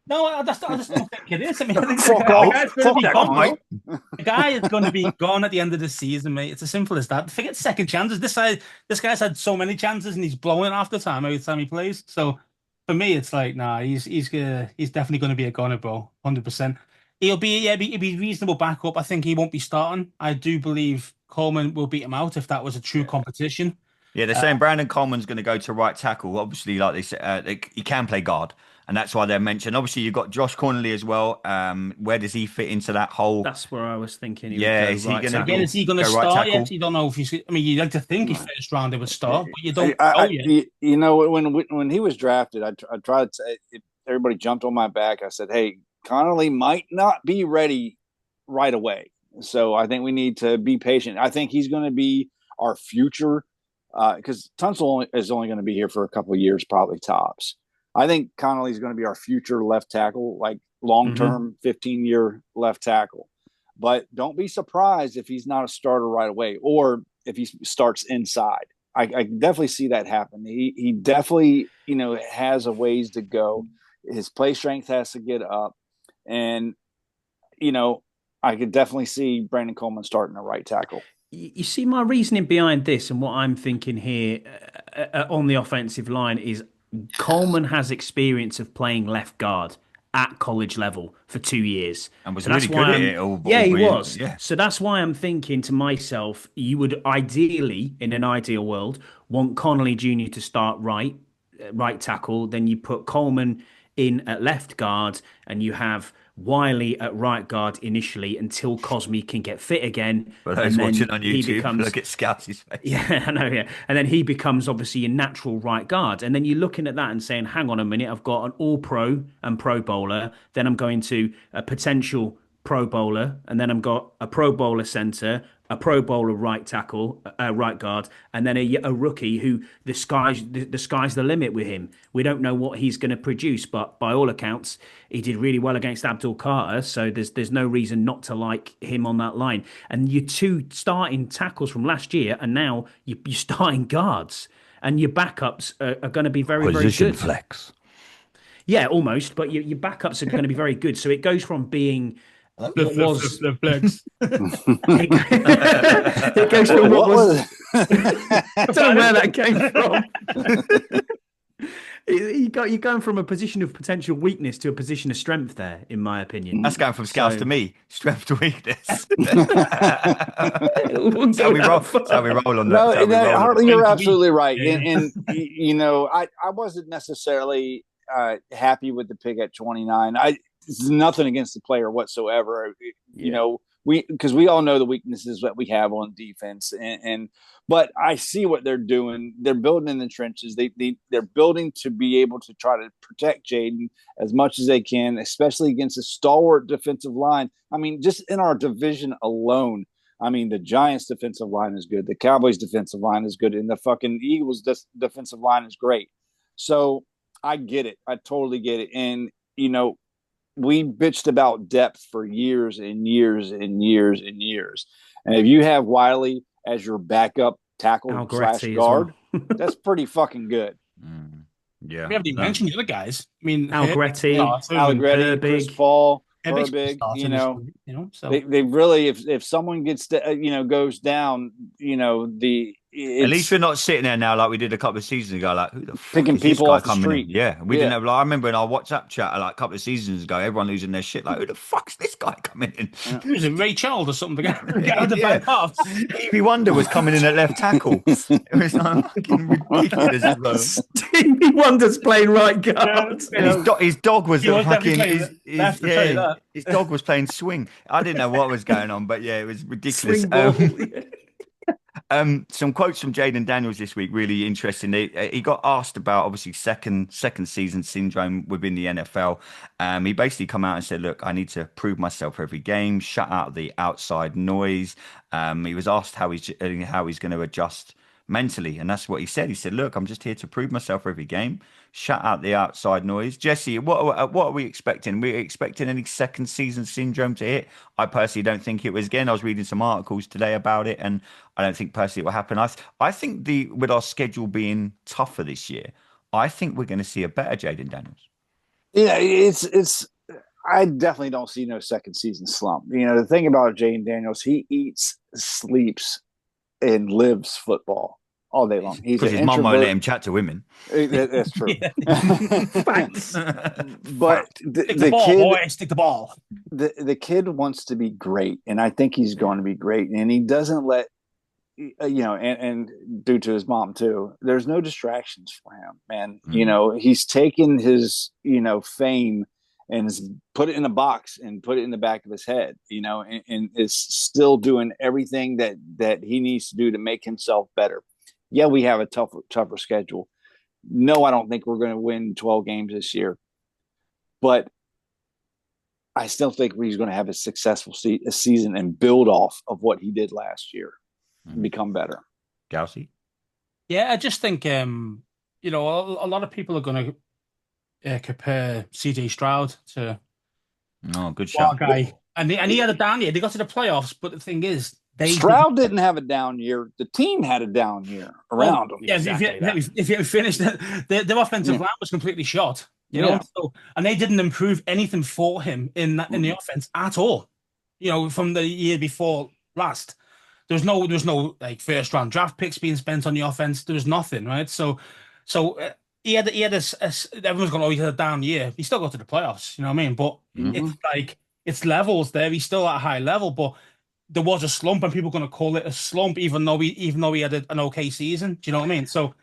No, I just don't think it is. I mean, I think the guy is going to be gone at the end of the season, mate. It's as simple as that. Forget second chances. This guy's had so many chances and he's blowing half the time every time he plays. So for me, it's like, nah, he's definitely going to be a goner, bro, 100%. He'll be reasonable backup. I think he won't be starting. I do believe Coleman will beat him out if that was a true competition.
Yeah, they're saying Brandon Coleman's going to go to right tackle. Obviously, like they said, he can play guard, and that's why they're mentioned. Obviously, you've got Josh Cornelly as well. Where does he fit into that whole?
That's where I was thinking.
Is he going
to start? Right, yes, you don't know if he's. I mean, you'd like to think his first round he would start, but you don't know yet.
When he was drafted, I tried to say, everybody jumped on my back. I said, "Hey, Connolly might not be ready right away, so I think we need to be patient. I think he's going to be our future." Because Tunsil is only going to be here for a couple of years, probably tops. I think Connolly is going to be our future left tackle, like long-term 15-year left tackle. But don't be surprised if he's not a starter right away or if he starts inside. I definitely see that happen. He definitely, has a ways to go. His play strength has to get up. And, I could definitely see Brandon Coleman starting a right tackle.
You see, my reasoning behind this and what I'm thinking here on the offensive line is Coleman has experience of playing left guard at college level for 2 years.
And was really good at it.
Yeah, he was. Yeah. So that's why I'm thinking to myself, you would ideally, in an ideal world, want Connolly Jr. to start right tackle. Then you put Coleman in at left guard and you have Wiley at right guard initially until Cosme can get fit again.
For those watching on YouTube, look at Scouts' face.
Yeah, I know, yeah. And then he becomes obviously a natural right guard. And then you're looking at that and saying, hang on a minute, I've got an all-pro and pro bowler. Then I'm going to a potential pro bowler. And then I've got a pro bowler center, a Pro Bowler right tackle, right guard, and then a rookie who the sky's the limit with him. We don't know what he's going to produce, but by all accounts, he did really well against Abdul Carter. So there's no reason not to like him on that line. And your two starting tackles from last year, and now you're starting guards, and your backups are going to be very
Position
very good.
flex.
Yeah, almost. But your backups are going to be very good. So it goes from being what was
the flex.
it goes from what was. I don't know where that came from. You're going from a position of potential weakness to a position of strength there, in my opinion.
That's going from scouts to me, strength to weakness. That's
That's
how we roll. That's how we roll on that.
No, Hartley, you're absolutely right. And I wasn't necessarily happy with the pick at 29. It's nothing against the player whatsoever. Because we all know the weaknesses that we have on defense, but I see what they're doing. They're building in the trenches. They're building to be able to try to protect Jayden as much as they can, especially against a stalwart defensive line. I mean, just in our division alone, I mean, the Giants' defensive line is good. The Cowboys' defensive line is good. And the fucking Eagles' defensive line is great. So I get it. I totally get it. And, we bitched about depth for years and years and years and years. And if you have Wiley as your backup tackle / guard, that's pretty fucking good.
Yeah.
We haven't even mentioned the other guys. I mean,
Allegretti,
Chris Paul,
Herbig,
so they really, if someone gets goes down,
at least we're not sitting there now like we did a couple of seasons ago, like who the fuck
picking
is this
people
guy
off the
coming
street.
in? Yeah, we didn't have. Like, I remember in our WhatsApp chat like a couple of seasons ago, everyone losing their shit. Like, who the fuck's this guy coming in?
He was a Ray Child or something. Get out of the back half.
Stevie Wonder was coming in at left tackle. It was like fucking ridiculous, bro.
Stevie Wonder's playing right guard.
His dog was fucking.
His
his dog was playing swing. I didn't know what was going on, but yeah, it was ridiculous.
Swing ball.
Some quotes from Jayden Daniels this week, really interesting. He got asked about obviously second season syndrome within the NFL. He basically come out and said, "Look, I need to prove myself every game, shut out the outside noise." He was asked how he's going to adjust mentally, and that's what he said. He said, "Look, I'm just here to prove myself every game, shut out the outside noise." Jesse, what are we expecting? We're expecting any second season syndrome to hit? I personally don't think it was. Again, I was reading some articles today about it, and I don't think personally it will happen. I think with our schedule being tougher this year, I think we're going to see a better Jayden Daniels.
Yeah, it's. I definitely don't see no second season slump. The thing about Jayden Daniels, he eats, sleeps, and lives football all day long. He's
because his mum won't let him chat to women.
That's true.
Thanks.
But
Stick the ball,
kid,
boy. Stick the ball.
the kid wants to be great, and I think he's going to be great. And he doesn't let and due to his mom too. There's no distractions for him, man. He's taken his fame and has put it in a box and put it in the back of his head, and is still doing everything that he needs to do to make himself better. Yeah, we have a tougher schedule. No, I don't think we're going to win 12 games this year, but I still think he's going to have a successful season and build off of what he did last year and become better.
Gaucy?
Yeah, I just think, a lot of people are going to compare CJ Stroud to
good shot.
guy. And he had a down year. They got to the playoffs, but the thing is,
Stroud didn't have a down year. The team had a down year around him.
Yeah, exactly if you finished their offensive line was completely shot. And they didn't improve anything for him in the offense at all. From the year before last, there's no like first round draft picks being spent on the offense. There was nothing, right? So he had everyone's going, he had a down year. He still got to the playoffs. You know what I mean? But it's like it's levels there. He's still at a high level, but there was a slump, and people are going to call it a slump, even though he had an okay season. Do you know what I mean? So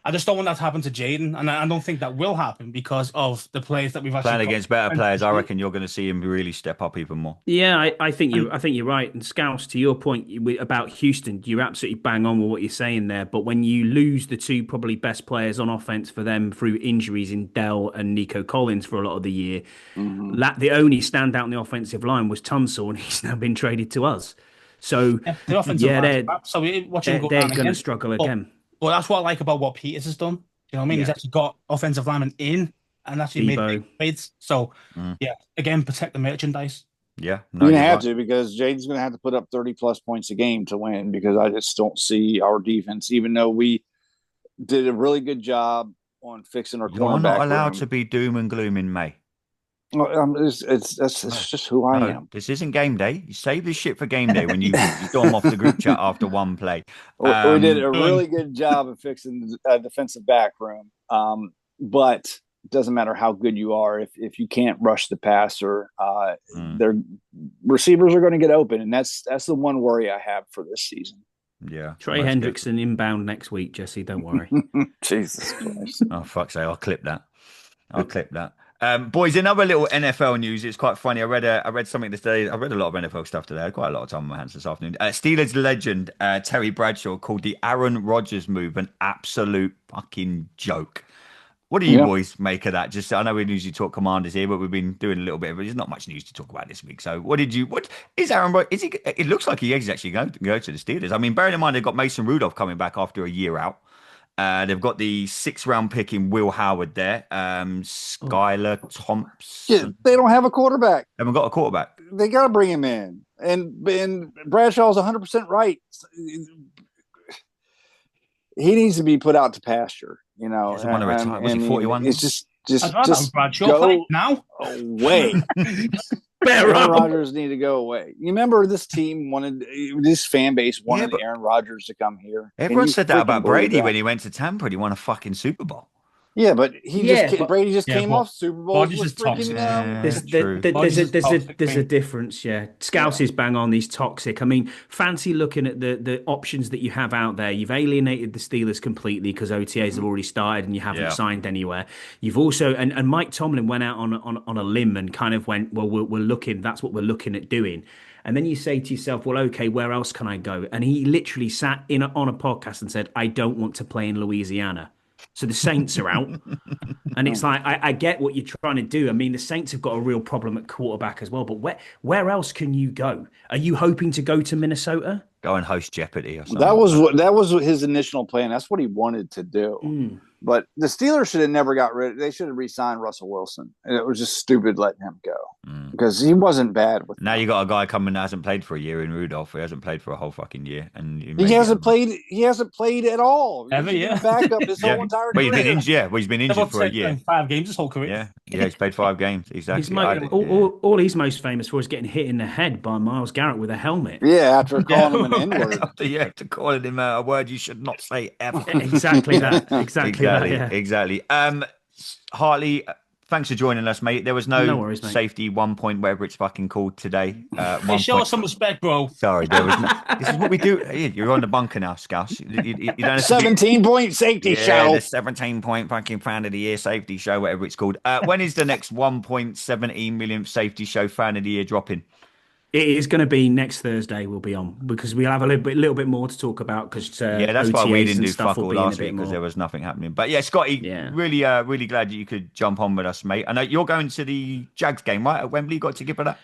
I just don't want that to happen to Jayden, and I don't think that will happen because of the players that we've actually
playing against better players. I reckon you're going to see him really step up even more.
Yeah, I think you're right. And Scouse, to your point about Houston, you're absolutely bang on with what you're saying there. But when you lose the two probably best players on offense for them through injuries in Dell and Nico Collins for a lot of the year, the only standout in the offensive line was Tunsil, and he's now been traded to us. So
the offensive
yeah,
line's crap, so watch him go
they're
down
going to
again.
struggle again.
Well, that's what I like about what Peters has done. You know what I mean? He's actually got offensive linemen in and actually made big trades. So, yeah, again, protect the merchandise.
Yeah,
you're gonna have to, because Jaden's gonna have to put up 30+ points a game to win, because I just don't see our defense, even though we did a really good job on fixing our cornerback.
You're not allowed to be doom and gloom in May.
It's just who I am.
This isn't game day. You save this shit for game day when you storm off the group chat after one play.
We did a really good job of fixing the defensive back room, but it doesn't matter how good you are if you can't rush the passer. Their receivers are going to get open, and that's the one worry I have for this season.
Yeah,
Trey Hendrickson inbound next week, Jesse. Don't worry.
Jesus Christ!
Oh fuck's sake! I'll clip that. Boys, another little NFL news. It's quite funny. I read something this day. I read a lot of NFL stuff today. I had quite a lot of time on my hands this afternoon. Steelers legend Terry Bradshaw called the Aaron Rodgers move an absolute fucking joke. What do you boys make of that? Just, I know we usually talk Commanders here, but we've been doing a little bit of it. There's not much news to talk about this week. So what is Aaron Rodgers? Is he? It looks like he is actually going to go to the Steelers. I mean, bearing in mind they've got Mason Rudolph coming back after a year out. They've got the 6th round pick in Will Howard there. Skylar Thompson.
Yeah, they don't have a quarterback.
Haven't got a quarterback.
They got to bring him in. And Bradshaw's 100% right. He needs to be put out to pasture. You know,
was he 41?
It's just
Bradshaw
go
now
away. Aaron Rodgers need to go away. You remember this fan base wanted Aaron Rodgers to come here.
Everyone said that about Brady when he went to Tampa and he won a fucking Super Bowl.
Yeah, but Brady just came off Super Bowl.
There's a difference, yeah. Scouse is bang on. He's toxic. I mean, fancy looking at the options that you have out there. You've alienated the Steelers completely because OTAs have already started and you haven't signed anywhere. You've also and Mike Tomlin went out on a limb and kind of went, well, we're looking. That's what we're looking at doing. And then you say to yourself, well, okay, where else can I go? And he literally sat on a podcast and said, I don't want to play in Louisiana. So the Saints are out. And it's like, I get what you're trying to do. I mean, the Saints have got a real problem at quarterback as well. But where else can you go? Are you hoping to go to Minnesota?
Go and host Jeopardy or something.
That was his initial plan. That's what he wanted to do. But the Steelers should have never got rid of. They should have re-signed Russell Wilson. And it was just stupid letting him go because he wasn't bad with.
Now you got a guy coming that hasn't played for a year in Rudolph. He hasn't played for a whole fucking year, and
he hasn't played. He hasn't played at all.
Ever, yeah.
Backup his whole entire career.
He's been injured for a year.
5 games his whole career.
Yeah, he's played 5 games. Exactly.
All he's most famous for is getting hit in the head by Myles Garrett with a helmet.
Yeah, after calling him an N-word.
After calling him a word you should not say ever.
Exactly that.
Exactly. Hartley, thanks for joining us, mate. There was no worries, safety 1 point, whatever it's fucking called today.
Show us some respect, bro.
Sorry, there was no. This is what we do. You're on the bunker now, Scouse. You don't
17-point safety show.
The 17-point fucking fan of the year safety show, whatever it's called. When is the next 1.17 millionth safety show fan of the year dropping?
It is going to be next Thursday. We'll be on because we'll have a little bit more to talk about. Because
that's why we didn't do fuck all last week because there was nothing happening. But yeah, Scotty, really glad that you could jump on with us, mate. I know you're going to the Jags game, right? At Wembley, got ticket for that?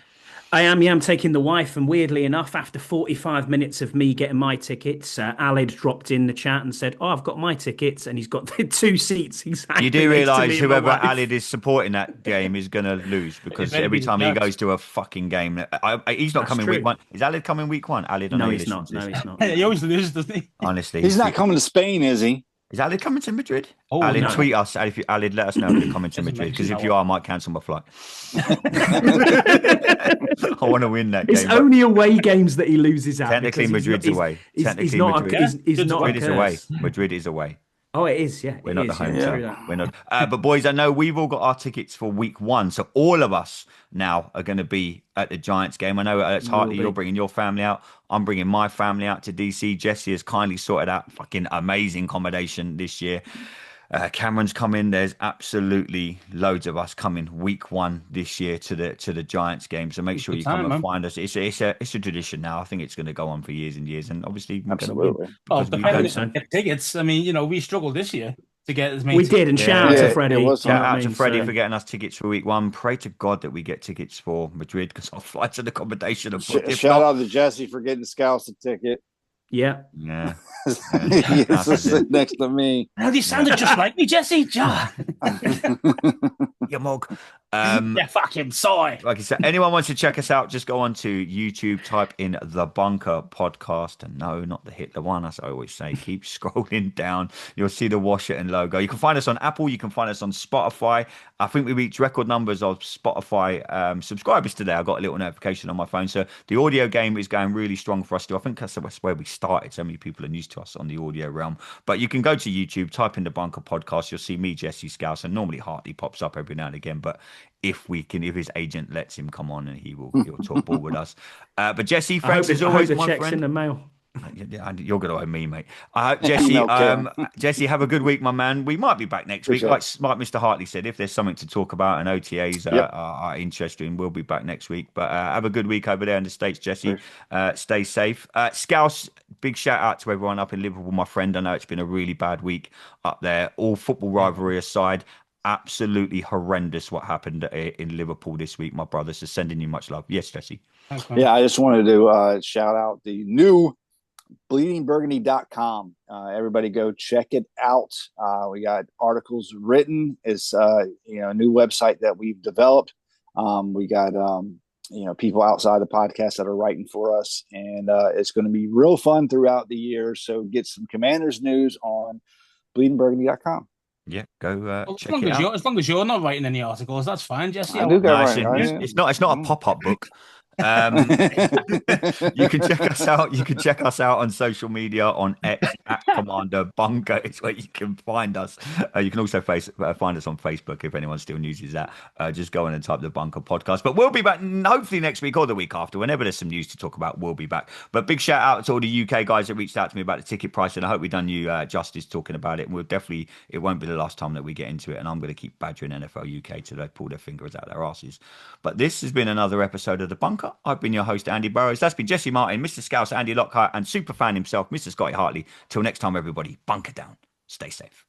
I am. Yeah, I'm taking the wife, and weirdly enough, after 45 minutes of me getting my tickets, Alid dropped in the chat and said, "Oh, I've got my tickets," and he's got the 2 seats exactly.
You do realise whoever Alid is supporting that game is going to lose because every time he goes to a fucking game, he's not coming week 1. Is Alid coming week 1? Alid,
no, he's not. No, he's not.
He always loses, doesn't he?
Honestly,
he's not coming to Spain, is he?
Is Alid coming to Madrid?
Alid,
tweet us. Alid, let us know if you're coming to Madrid because if you are, I might cancel my flight. I want to win that game.
It's only away games that he loses out.
Technically, Madrid's away.
He's not
away. Madrid is away.
Oh, it is, yeah.
We're not the home team. We're not. But boys, I know we've all got our tickets for week 1, so all of us now are going to be at the Giants game. I know it's Hartley, you're bringing your family out. I'm bringing my family out to DC. Jesse has kindly sorted out fucking amazing accommodation this year. Cameron's coming. There's absolutely loads of us coming week 1 this year to the Giants game. So make sure you come and find us. It's a tradition now. I think it's going to go on for years and years. And obviously,
absolutely.
Depending on get tickets. I mean, we struggled this year to get as many.
We did, and shout out to Freddie.
It was
Shout out to Freddie for getting us tickets for week 1. Pray to God that we get tickets for Madrid because our flights and accommodation are booked.
Shout out to Jesse for getting Scouts a ticket.
Yeah.
He used to sit next to me.
Now you sounded just like me, Jesse.
You mug.
Yeah, fuck him. Sorry.
Like I said, anyone wants to check us out, just go on to YouTube, type in The Bunker Podcast. And no, not the Hitler one, as I always say. Keep scrolling down. You'll see the Washington logo. You can find us on Apple. You can find us on Spotify. I think we reached record numbers of Spotify subscribers today. I got a little notification on my phone. So the audio game is going really strong for us too. I think that's where we started. So many people are new to us on the audio realm. But you can go to YouTube, type in The Bunker Podcast. You'll see me, Jesse Scouse, and normally Hartley pops up every now and again. But if his agent lets him come on, and he'll talk ball with us. But Jesse, thanks as always,
the
my
checks
friend.
in the mail.
Yeah, you're going to owe me, mate. Jesse, have a good week, my man. We might be back next week. Like Mr. Hartley said, if there's something to talk about and OTAs are interesting, we'll be back next week. But have a good week over there in the States, Jesse. Stay safe. Scouse, big shout out to everyone up in Liverpool, my friend. I know it's been a really bad week up there. All football rivalry aside, absolutely horrendous what happened in Liverpool this week, my brother. So sending you much love. Yes, Jesse.
Yeah, I just wanted to shout out the new bleedingburgundy.com. Everybody go check it out. We got articles written. It's a new website that we've developed. We got people outside the podcast that are writing for us, and it's going to be real fun throughout the year. So get some Commanders news on bleedingburgundy.com.
Yeah, go check it
out.
As
long as you're not writing any articles, that's fine, Jesse.
I do go right.
It's not a pop-up book. You can check us out. You can check us out on social media on X at Commander Bunker. It's where you can find us. You can also find us on Facebook if anyone still uses that. Just go in and type The Bunker Podcast. But we'll be back hopefully next week or the week after. Whenever there's some news to talk about, we'll be back. But big shout out to all the UK guys that reached out to me about the ticket price, and I hope we've done you justice talking about it. And it won't be the last time that we get into it. And I'm going to keep badgering NFL UK till they pull their fingers out their asses. But this has been another episode of The Bunker. I've been your host, Andy Burrows. That's been Jesse Martin, Mr. Scouse, Andy Lockhart, and superfan himself, Mr. Scotty Hartley. Till next time, everybody, bunker down. Stay safe.